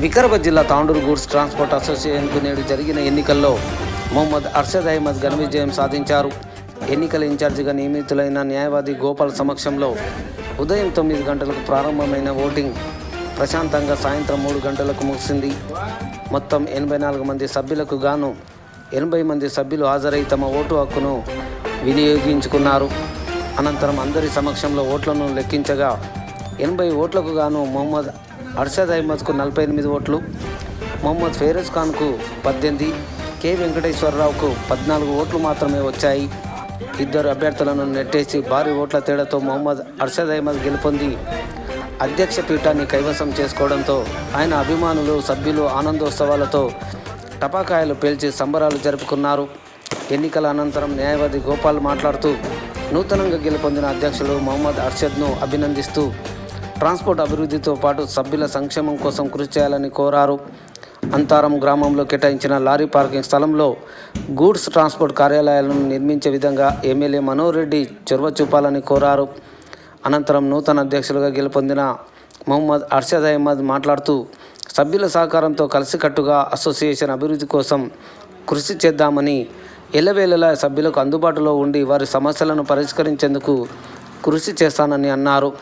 వికారాబాద్ జిల్లా Tandur goods transport అసోసియేషన్కు నేడు జరిగిన ఎన్నికల్లో మొహమ్మద్ అర్షద్ అహ్మద్ ఘన విజయం సాధించారు. ఎన్నికల ఇన్ఛార్జిగా నియమితులైన న్యాయవాది గోపాల్ సమక్షంలో ఉదయం 9 గంటలకు ప్రారంభమైన ఓటింగ్ ప్రశాంతంగా సాయంత్రం 3 గంటలకు ముగిసింది. మొత్తం 84 మంది సభ్యులకు గాను 80 మంది సభ్యులు హాజరై తమ ఓటు హక్కును వినియోగించుకున్నారు. అనంతరం అందరి సమక్షంలో ఓట్లను లెక్కించగా 80 ఓట్లకు గాను మొహమ్మద్ అర్షద్ అహ్మద్కు 48 ఓట్లు, మొహమ్మద్ ఫేరోజ్ ఖాన్కు 18, కె వెంకటేశ్వరరావుకు 14 ఓట్లు మాత్రమే వచ్చాయి. ఇద్దరు అభ్యర్థులను నెట్టేసి భారీ ఓట్ల తేడాతో మొహమ్మద్ అర్షద్ అహ్మద్ గెలుపొంది అధ్యక్ష పీఠాన్ని కైవసం చేసుకోవడంతో ఆయన అభిమానులు సభ్యులు ఆనందోత్సవాలతో టపాకాయలు పేల్చి సంబరాలు జరుపుకున్నారు. ఎన్నికల అనంతరం న్యాయవాది గోపాల్ మాట్లాడుతూ నూతనంగా గెలుపొందిన అధ్యక్షులు మొహమ్మద్ అర్షద్ను అభినందిస్తూ ట్రాన్స్పోర్ట్ అభివృద్ధితో పాటు సభ్యుల సంక్షేమం కోసం కృషి చేయాలని కోరారు. అంతారం గ్రామంలో కేటాయించిన లారీ పార్కింగ్ స్థలంలో గూడ్స్ ట్రాన్స్పోర్ట్ కార్యాలయాలను నిర్మించే విధంగా ఎమ్మెల్యే మనోహర్ రెడ్డి చొరవ చూపాలని కోరారు. అనంతరం నూతన అధ్యక్షులుగా గెలుపొందిన మొహమ్మద్ అర్షద్ అహ్మద్ మాట్లాడుతూ సభ్యుల సహకారంతో కలిసికట్టుగా అసోసియేషన్ అభివృద్ధి కోసం కృషి చేద్దామని, ఎల్లవేళలా సభ్యులకు అందుబాటులో ఉండి వారి సమస్యలను పరిష్కరించేందుకు కృషి చేస్తానని అన్నారు.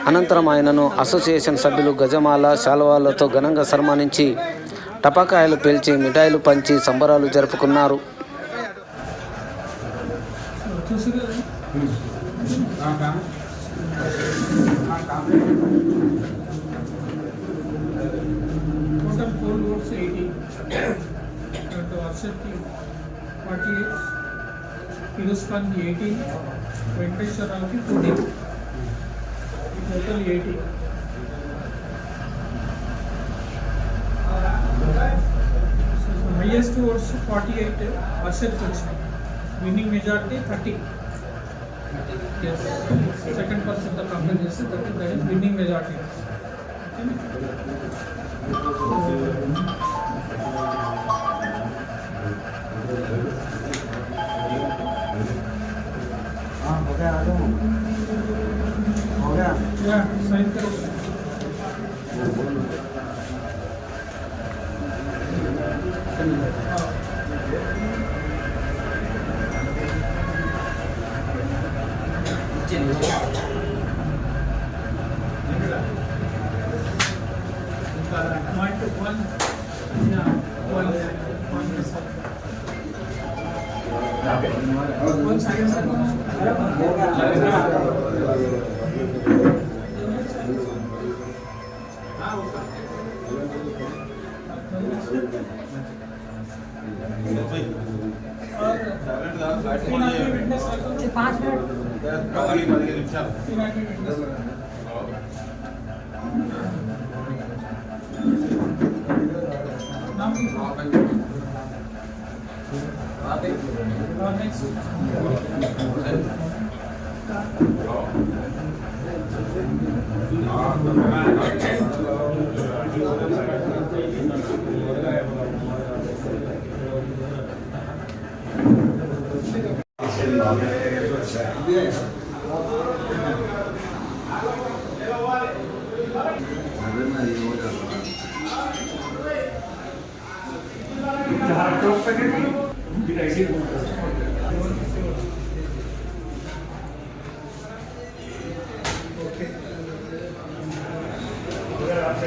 అనంతరం ఆయనను అసోసియేషన్ సభ్యులు గజమాల శాలువాలతో ఘనంగా సన్మానించి టపాకాయలు పేల్చి మిఠాయిలు పంచి సంబరాలు జరుపుకున్నారు. Total 80. So highest votes 48. Arshad Kuchhi. Winning majority 30. Yes. Second person the company is that is winning majority. Yeah, sign करो.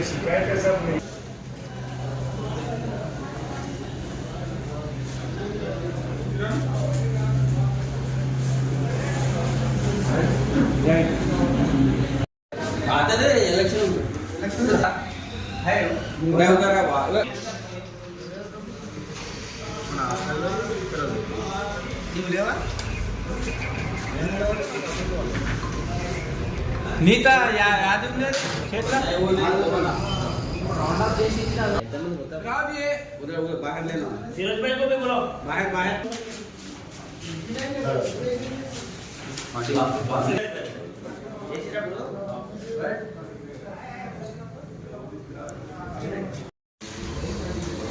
शिकायत है सब नहीं आता है इलेक्शन है मैं उधर नीता याद ఉంది क्षेत्र उधर उधर बाहर ले लो सीरज भाई को भी बोलो बाहर बाहर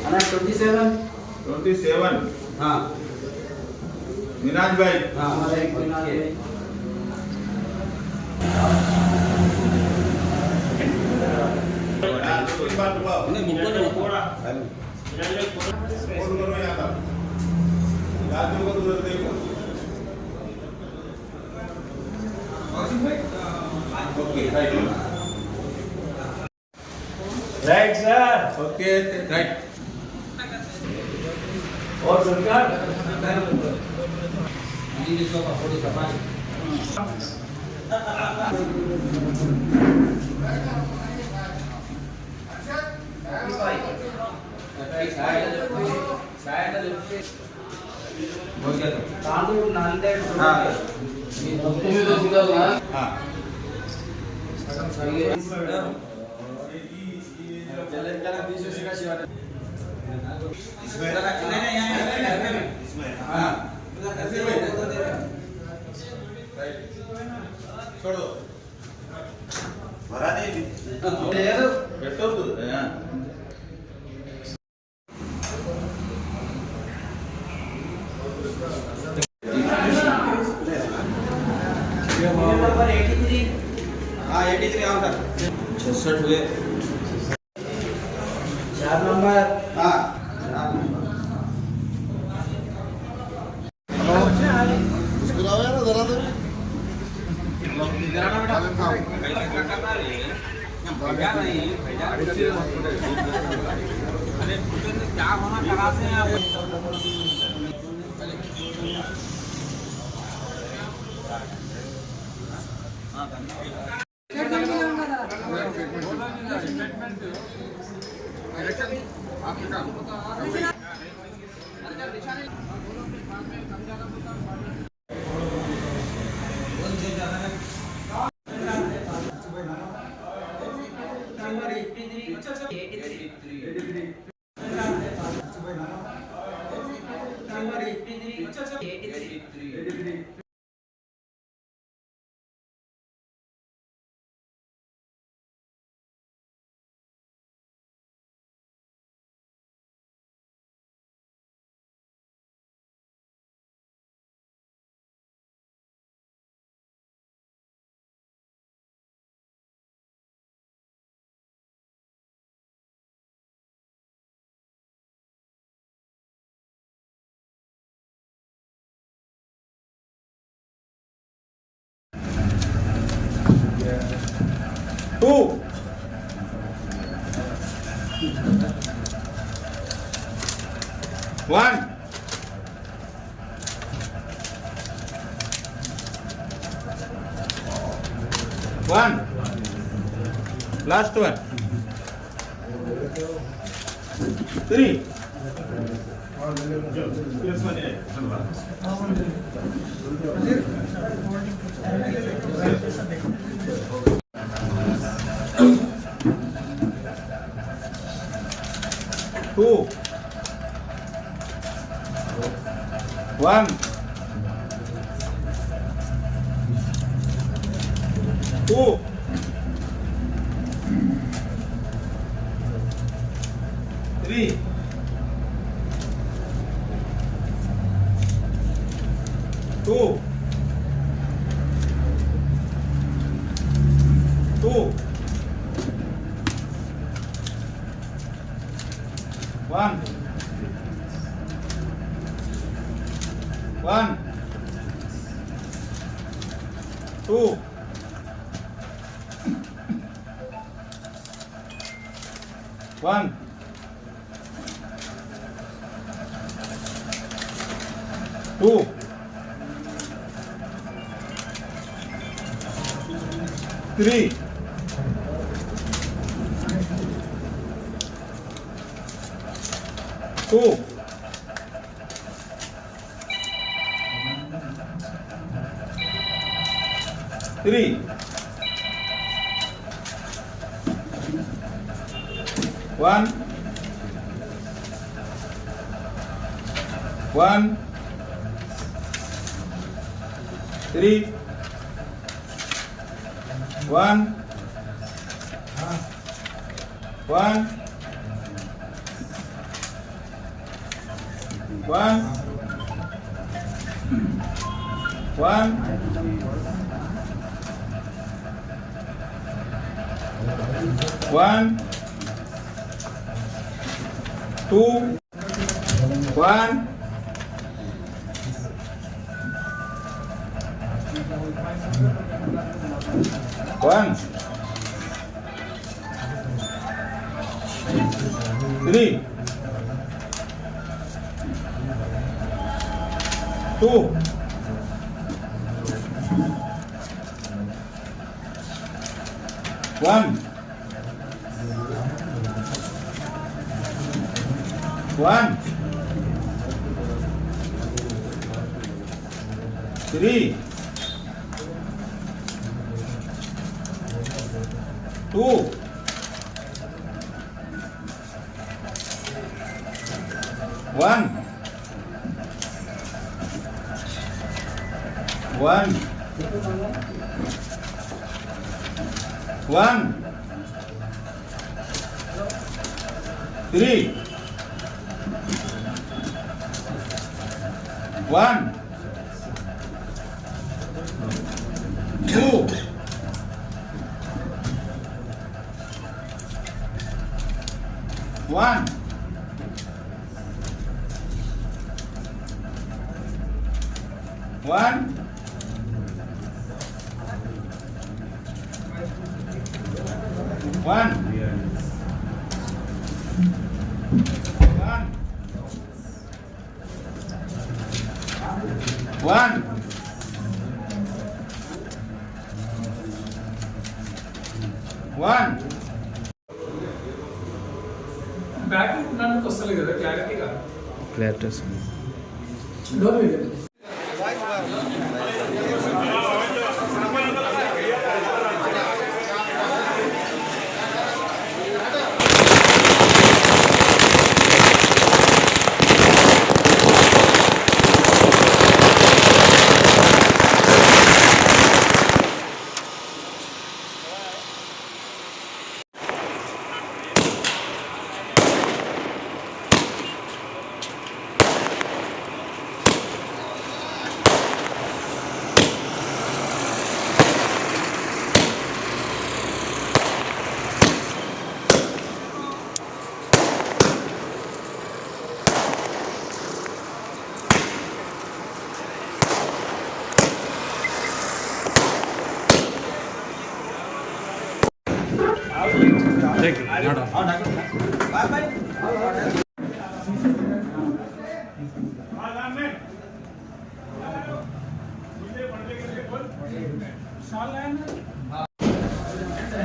अना 27 हाँ मिनाज भाई हाँ हमारा एक मिनाज भाई राइट सर ओके राइट और सरकार नंबर 83 हाँ 83 आओ सर 66 हुए 4 नंबर हाँ क्या होना कराते हैं Two. One. One. Last one. Three. Two. One. Two. Three. Two. Two. One. One. Two. One. Two. Three. Two. Three. One. One. Three. One. One. One. One. One. 2, 1. 1, 3, 2, 1, 1, 3, 2, 1, 1, 1, 3, 1, 2, 1, 1, 1, 1, 1. Back నన్ను వస్తలేదు కదా క్లారిటీగా.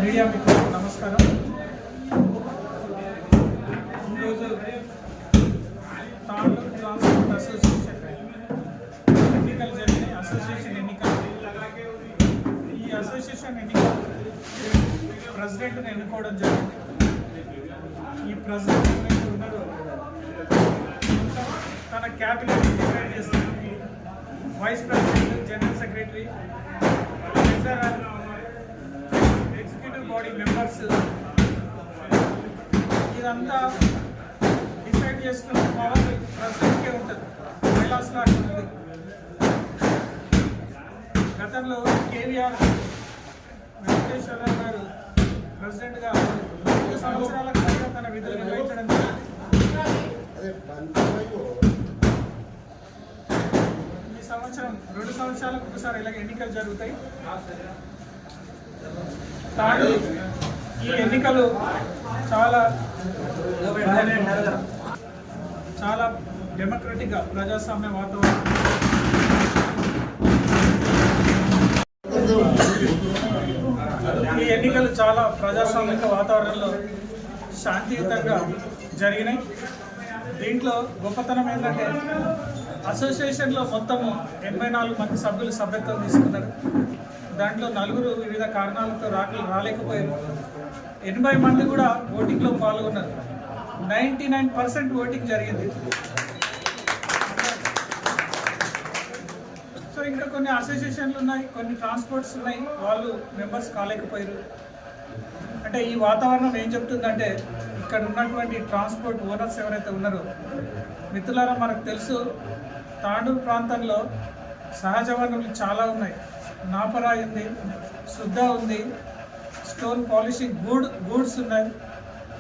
మీడియా మిత్రులకు నమస్కారం. ఈరోజు తాండూరు ట్రాన్స్పోర్ట్ అసోసియేషన్ ఎన్నికలు జరిగినాయి. Association ఎన్నికలు. ఈ అసోసియేషన్ ఎన్నికలు ప్రెసిడెంట్ని ఎన్నుకోవడం జరిగింది. ఈ ప్రెసిడెంట్ ఎవరైతే ఉన్నారో తన క్యాబినెట్ డిసైడ్ చేస్తారు. Vice president, general secretary, executive body members ఇదంతా డిసైడ్ చేసుకున్న పవర్ ప్రెసిడెంట్కే ఉంటుంది. బైలాస్లో ఉంటుంది. గతంలో కేవీఆర్ వెంకటేశ్వరరావు గారు ప్రెసిడెంట్గా 2 సంవత్సరాల క్రితం తన విధులు నిర్వహించడం జరిగింది. ఈ సంవత్సరం 2 సంవత్సరాలకు ఒకసారి ఇలాగ ఎన్నికలు జరుగుతాయి. ఈ ఎన్నికలు చాలా డెమోక్రటిక్గా ప్రజాస్వామ్య వాతావరణం. ఈ ఎన్నికలు చాలా ప్రజాస్వామిక వాతావరణంలో శాంతియుతంగా జరిగినాయి. దీంట్లో గొప్పతనం ఏంటంటే అసోసియేషన్లో మొత్తము 84 మంది సభ్యులు సభ్యత్వం తీసుకున్నారు. దాంట్లో 4 వివిధ కారణాలతో రాలేకపోయారు. 80 మంది కూడా ఓటింగ్లో పాల్గొన్నారు. 99% ఓటింగ్ జరిగింది. సో ఇంకా కొన్ని అసోసియేషన్లు ఉన్నాయి, కొన్ని ట్రాన్స్పోర్ట్స్ ఉన్నాయి, వాళ్ళు మెంబర్స్ కాలేకపోయారు. అంటే ఈ వాతావరణం ఏం చెప్తుందంటే ఇక్కడ ఉన్నటువంటి ట్రాన్స్పోర్ట్ ఓనర్స్ ఎవరైతే ఉన్నారో మిత్రులారా, మనకు తెలుసు తాండూరు ప్రాంతంలో సహజ వనరులు చాలా ఉన్నాయి. నాపరాయి ఉంది, శుద్ధ ఉంది, స్టోన్ పాలిషింగ్ గూడ్స్ ఉన్నాయి,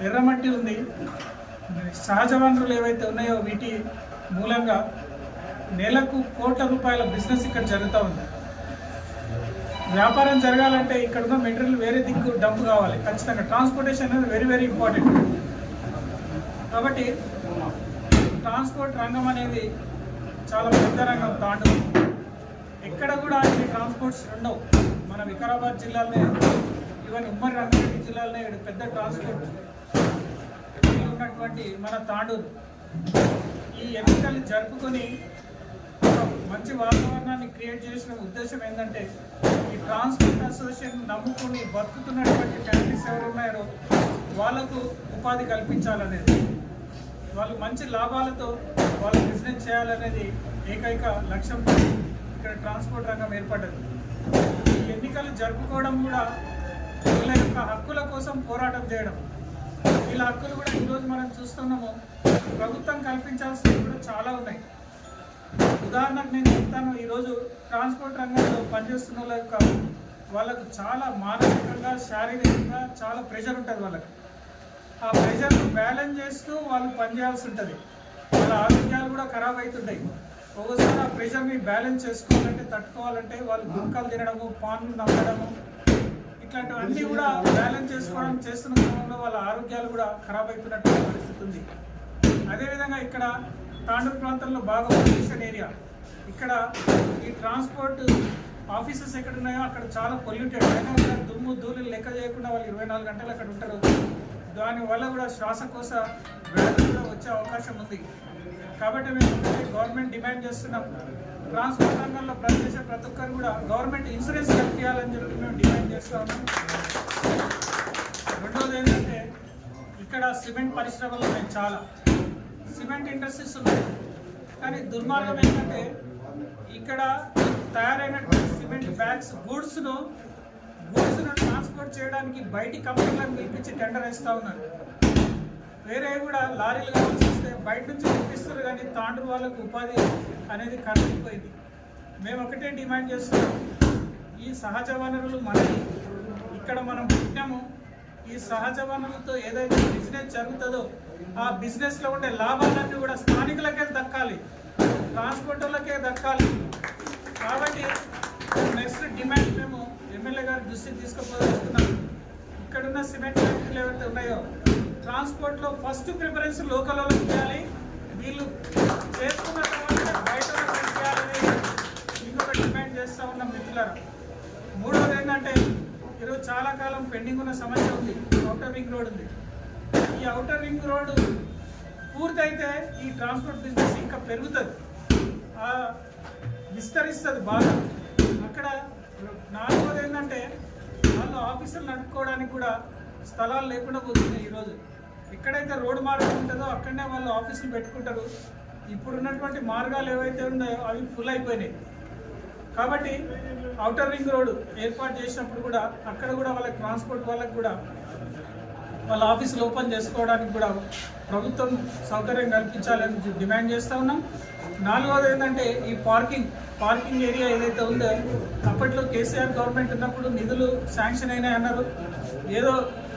ఎర్రమట్టి ఉంది. సహజ వనరులు ఏవైతే ఉన్నాయో వీటి మూలంగా నెలకు కోట్ల రూపాయల బిజినెస్ ఇక్కడ జరుగుతూ ఉంది. వ్యాపారం జరగాలంటే ఇక్కడ ఉన్న మెటీరియల్ వేరే దిక్కు డంప్ కావాలి ఖచ్చితంగా. ట్రాన్స్పోర్టేషన్ అనేది వెరీ వెరీ ఇంపార్టెంట్. కాబట్టి ట్రాన్స్పోర్ట్ రంగం అనేది చాలా పెద్ద రంగం. తాండు ఎక్కడ కూడా ఈ ట్రాన్స్పోర్ట్స్ ఉండవు. మన వికారాబాద్ జిల్లాలోనే, ఈవెన్ ఉమ్మడి రంగారెడ్డి జిల్లాలోనే పెద్ద ట్రాన్స్పోర్ట్ ఉన్నటువంటి మన తాండూరు ఈ ఎన్నికలు జరుపుకొని మంచి వాతావరణాన్ని క్రియేట్ చేసిన ఉద్దేశం ఏంటంటే ఈ ట్రాన్స్పోర్ట్ అసోసియేషన్ నమ్ముకుని బతుకుతున్నటువంటి ఫ్యామిలీస్ ఎవరు ఉన్నారో వాళ్ళకు ఉపాధి కల్పించాలనేది, వాళ్ళు మంచి లాభాలతో వాళ్ళు బిజినెస్ చేయాలనేది ఏకైక లక్ష్యంతో ఇక్కడ ట్రాన్స్పోర్ట్ రంగం ఏర్పడ్డది. ఈ ఎన్నికలు జరుపుకోవడం కూడా వీళ్ళ యొక్క హక్కుల కోసం పోరాటం చేయడం. వీళ్ళ హక్కులు కూడా ఈరోజు మనం చూస్తున్నాము, ప్రభుత్వం కల్పించాల్సినవి కూడా చాలా ఉన్నాయి. ఉదాహరణకు నేను చెప్తాను, ఈరోజు ట్రాన్స్పోర్ట్ రంగంలో పనిచేస్తున్న వాళ్ళకు చాలా మానసికంగా, శారీరకంగా చాలా ప్రెషర్ ఉంటుంది వాళ్ళకి. ఆ ప్రెషర్ను బ్యాలెన్స్ చేస్తూ వాళ్ళు పనిచేయాల్సి ఉంటుంది. వాళ్ళ ఆరోగ్యాలు కూడా ఖరాబ్ అవుతుంటాయి. ఒకసారి ఆ ప్రెషర్ని బ్యాలెన్స్ చేసుకోవాలంటే, తట్టుకోవాలంటే వాళ్ళు గుంకలు తినడము, పాన్లు నమ్మడము, ఇట్లాంటివన్నీ కూడా బ్యాలెన్స్ చేసుకోవడం చేస్తున్న క్రమంలో వాళ్ళ ఆరోగ్యాలు కూడా ఖరాబ్ అవుతున్నటువంటి పరిస్థితి ఉంది. అదేవిధంగా ఇక్కడ తాండూరు ప్రాంతంలో బాగా పొల్యూషన్ ఏరియా. ఇక్కడ ఈ ట్రాన్స్పోర్ట్ ఆఫీసెస్ ఎక్కడ ఉన్నాయో అక్కడ చాలా పొల్యూటెడ్. అయినా కూడా దుమ్ము ధూళి లెక్క చేయకుండా వాళ్ళు 24 గంటలు అక్కడ ఉంటారు. దానివల్ల కూడా శ్వాసకోశ వ్యాధులు కూడా వచ్చే అవకాశం ఉంది. కాబట్టి మేము గవర్నమెంట్ డిమాండ్ చేస్తున్నాం, ట్రాన్స్పోర్ట్ రంగంలో పనిచేసే ప్రతి ఒక్కరు కూడా గవర్నమెంట్ ఇన్సూరెన్స్ కల్పించాలని చెప్పి మేము డిమాండ్ చేస్తూ ఉన్నాం. రెండోది ఏంటంటే ఇక్కడ సిమెంట్ పరిశ్రమలు ఉన్నాయి, చాలా సిమెంట్ ఇండస్ట్రీస్ ఉన్నాయి. కానీ దుర్మార్గం ఏంటంటే ఇక్కడ తయారైనటువంటి సిమెంట్ బ్యాగ్స్ గూడ్స్ను ట్రాన్స్పోర్ట్ చేయడానికి బయటి కంపెనీలను పిలిపించి టెండర్ వేస్తూ ఉన్నారు. వేరే కూడా లారీలు కావాల్సి వస్తే బయట నుంచి పిలిపిస్తారు, కానీ తాండూరు వాళ్ళకు ఉపాధి అనేది కనుగొనిపోయింది. మేము ఒకటే డిమాండ్ చేస్తున్నాం, ఈ సహజ వనరులు మనకి ఇక్కడ మనం పుట్టాము. ఈ సహజ వనరులతో ఏదైతే బిజినెస్ జరుగుతుందో ఆ బిజినెస్లో ఉండే లాభాలన్నీ కూడా స్థానికులకే దక్కాలి, ట్రాన్స్పోర్టర్లకే దక్కాలి. కాబట్టి నెక్స్ట్ డిమాండ్ మేము ఎమ్మెల్యే గారి దృష్టికి తీసుకుపోతున్నాం. ఇక్కడున్న సిమెంట్ ఫ్యాక్టరీలు ఏవైతే ఉన్నాయో ట్రాన్స్పోర్ట్లో ఫస్ట్ ప్రిఫరెన్స్ లోకల్ వాళ్ళకి ఇవ్వాలి. వీళ్ళు చేసుకున్న తర్వాత బయట వాళ్ళకి ఇవ్వాలని ఇంకొక డిమాండ్ చేస్తూ ఉన్నాం మిత్రులారా. మూడవది ఏంటంటే ఈరోజు చాలా కాలం పెండింగ్ ఉన్న సమస్య ఉంది, ఔటర్ రింగ్ రోడ్ ఉంది. ఈ ఔటర్ రింగ్ రోడ్ పూర్తయితే ఈ ట్రాన్స్పోర్ట్ బిజినెస్ ఇంకా పెరుగుతుంది, విస్తరిస్తుంది బాగా. అక్కడ నాలుగోది ఏంటంటే వాళ్ళు ఆఫీసులు నడుపుకోవడానికి కూడా స్థలాలు లేకుండా పోతున్నాయి. ఈరోజు ఎక్కడైతే రోడ్డు మార్గం ఉంటుందో అక్కడనే వాళ్ళు ఆఫీసులు పెట్టుకుంటారు. ఇప్పుడున్నటువంటి మార్గాలు ఏవైతే ఉన్నాయో అవి ఫుల్ అయిపోయినాయి. కాబట్టి ఔటర్ రింగ్ రోడ్ ఏర్పాటు చేసినప్పుడు కూడా అక్కడ కూడా వాళ్ళకి ట్రాన్స్పోర్ట్ వాళ్ళకి కూడా వాళ్ళ ఆఫీసులు ఓపెన్ చేసుకోవడానికి కూడా ప్రభుత్వం సౌకర్యం కల్పించాలని డిమాండ్ చేస్తూ ఉన్నాం. నాలుగోది ఏంటంటే ఈ పార్కింగ్ ఏరియా ఏదైతే ఉందో అప్పట్లో కేసీఆర్ గవర్నమెంట్ ఉన్నప్పుడు నిధులు శాంక్షన్ అయినాయి అన్నారు, ఏదో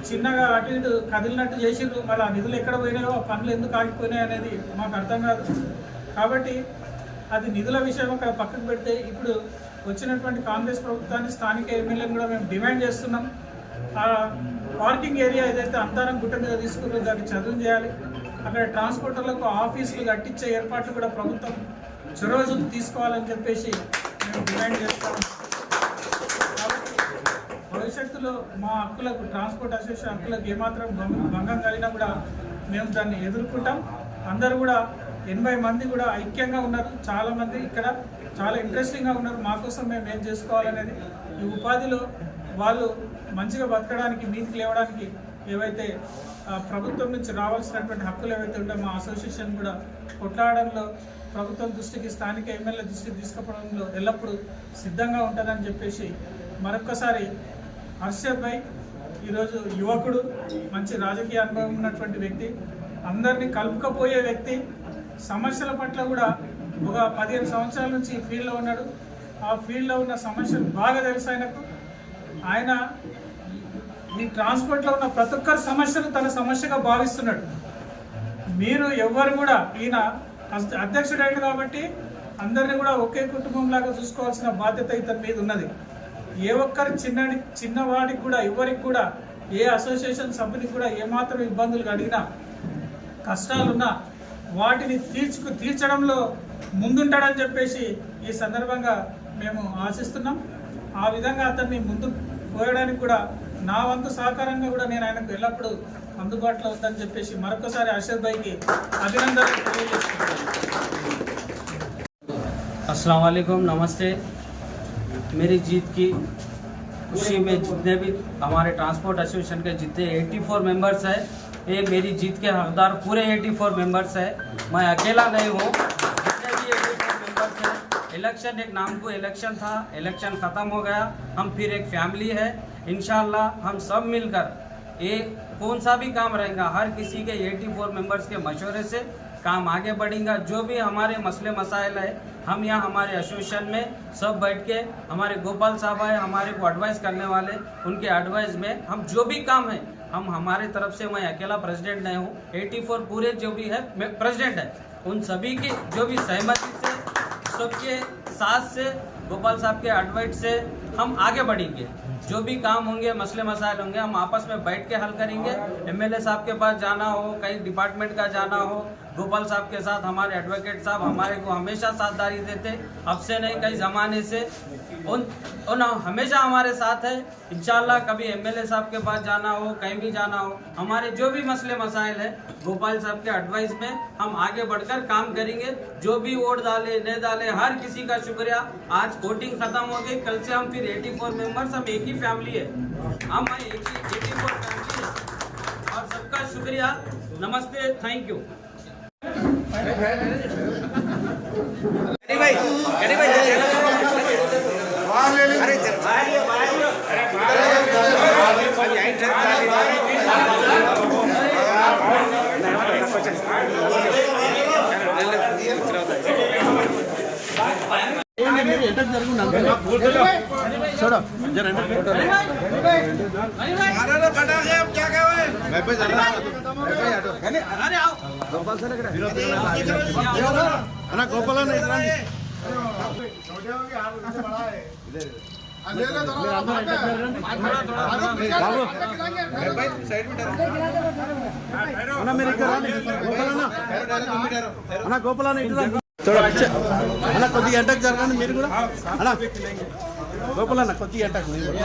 చిన్నగా అటు ఇటు కదిలినట్టు చేసిర్రు. మళ్ళీ ఆ నిధులు ఎక్కడ పోయినాయో, ఆ పనులు ఎందుకు ఆగిపోయినాయి అనేది మాకు అర్థం కాదు. కాబట్టి అది నిధుల విషయం అక్కడ పక్కకు పెడితే ఇప్పుడు వచ్చినటువంటి కాంగ్రెస్ ప్రభుత్వాన్ని, స్థానిక ఎమ్మెల్యేని కూడా మేము డిమాండ్ చేస్తున్నాం. ఆ పార్కింగ్ ఏరియా ఏదైతే అంతరం గుట్ట మీద తీసుకుని దాన్ని చదువు చేయాలి. అక్కడ ట్రాన్స్పోర్టర్లకు ఆఫీసులు కట్టించే ఏర్పాట్లు కూడా ప్రభుత్వం చొరవ తీసుకోవాలని చెప్పేసి మేము డిమాండ్ చేస్తాం. కాబట్టి భవిష్యత్తులో మా హక్కులకు, ట్రాన్స్పోర్ట్ అసోసియేషన్ హక్కులకు ఏమాత్రం భంగం కలిగినా కూడా మేము దాన్ని ఎదుర్కొంటాం. అందరూ కూడా 80 మంది కూడా ఐక్యంగా ఉన్నారు. చాలామంది ఇక్కడ చాలా ఇంట్రెస్టింగ్గా ఉన్నారు. మా కోసం మేము ఏం చేసుకోవాలనేది, ఈ ఉపాధిలో వాళ్ళు మంచిగా బతకడానికి, మీదికి లేవడానికి ఏవైతే ప్రభుత్వం నుంచి రావాల్సినటువంటి హక్కులు ఏవైతే ఉంటాయో మా అసోసియేషన్ కూడా కొట్లాడడంలో, ప్రభుత్వం దృష్టికి, స్థానిక ఎమ్మెల్యే దృష్టికి తీసుకుపోవడంలో ఎల్లప్పుడూ సిద్ధంగా ఉంటుందని చెప్పేసి మరొక్కసారి హర్షద్ భాయ్ ఈరోజు యువకుడు, మంచి రాజకీయ అనుభవం ఉన్నటువంటి వ్యక్తి, అందరినీ కలుపుకపోయే వ్యక్తి, సమస్యల పట్ల కూడా ఒక 15 సంవత్సరాల నుంచి ఈ ఫీల్డ్లో ఉన్నాడు. ఆ ఫీల్డ్లో ఉన్న సమస్యలు బాగా తెలుసు ఆయనకు. ఆయన ఈ ట్రాన్స్పోర్ట్లో ఉన్న ప్రతి ఒక్కరి సమస్యను తన సమస్యగా భావిస్తున్నాడు. మీరు ఎవ్వరు కూడా ఈయన అధ్యక్షుడు అయ్యాడు కాబట్టి అందరినీ కూడా ఒకే కుటుంబంలాగా చూసుకోవాల్సిన బాధ్యత ఇతని మీద ఉన్నది. ఏ ఒక్కరి చిన్నవాడికి కూడా ఎవరికి కూడా ఏ అసోసియేషన్ సభ్యునికి కూడా ఏమాత్రం ఇబ్బందులు అడిగినా కష్టాలున్నా వాటిని తీర్చడంలో ముందుంటాడని చెప్పేసి ఈ సందర్భంగా మేము ఆశిస్తున్నాం. ఆ విధంగా అతన్ని ముందు పోయడానికి కూడా నా వంతు సహకారంగా కూడా నేను ఆయనకు ఎల్లప్పుడూ అందుబాటులో ఉందని చెప్పేసి మరొకసారి అర్షద్ భాయ్కి అభినందనలు తెలియజేస్తున్నాను. अस्सलाम वालेकुम, नमस्ते। मेरी जीत की खुशी में जितने भी हमारे ट्रांसपोर्ट एसोसिएशन के जितने 84 मेंबर्स हैं, ये मेरी जीत के हकदार पूरे 84 मेंबर्स हैं। मैं अकेला नहीं हूँ, जितने भी 84 मेंबर्स हैं। इलेक्शन एक नाम को इलेक्शन था, इलेक्शन ख़त्म हो गया, हम फिर एक फैमिली है। इंशाल्लाह हम सब मिलकर ये कौन सा भी काम रहेगा, हर किसी के 84 मेंबर्स के मशवरे से काम आगे बढ़ेगा। जो भी हमारे मसले मसाइल है, हम यहाँ हमारे एसोसिएशन में सब बैठ के, हमारे गोपाल साहब है हमारे को एडवाइस करने वाले, उनके एडवाइस में हम जो भी काम है, हम हमारे तरफ से, मैं अकेला प्रेसिडेंट नहीं हूँ, 84 पूरे जो भी है प्रेसिडेंट है, उन सभी की जो भी सहमति से, सबके साथ से, गोपाल साहब के एडवाइस से हम आगे बढ़ेंगे। जो भी काम होंगे, मसले मसाइल होंगे, हम आपस में बैठ के हल करेंगे। एमएलए साहब के पास जाना हो, कहीं डिपार्टमेंट का जाना हो, गोपाल साहब के साथ हमारे एडवोकेट साहब हमारे को हमेशा साथदारी देते, अब से नहीं कई ज़माने से उन हमेशा हमारे साथ है। इंशाल्लाह कभी एमएलए साहब के पास जाना हो, कहीं भी जाना हो, हमारे जो भी मसले मसाइल है, गोपाल साहब के एडवाइस में हम आगे बढ़कर काम करेंगे। जो भी वोट डाले नहीं डाले, हर किसी का शुक्रिया। आज वोटिंग खत्म हो गई, कल से हम फिर 84 मेंबर्स, हम एक ही फैमिली है, हम एक ही 84 फैमिली है। और सबका शुक्रिया, नमस्ते, थैंक यू। అన్న కొద్దిగా ఎంటకు జరగండి మీరు కూడా. అన్న గోపాలన్న కొద్దిగా ఎంటకు మీరు కూడా.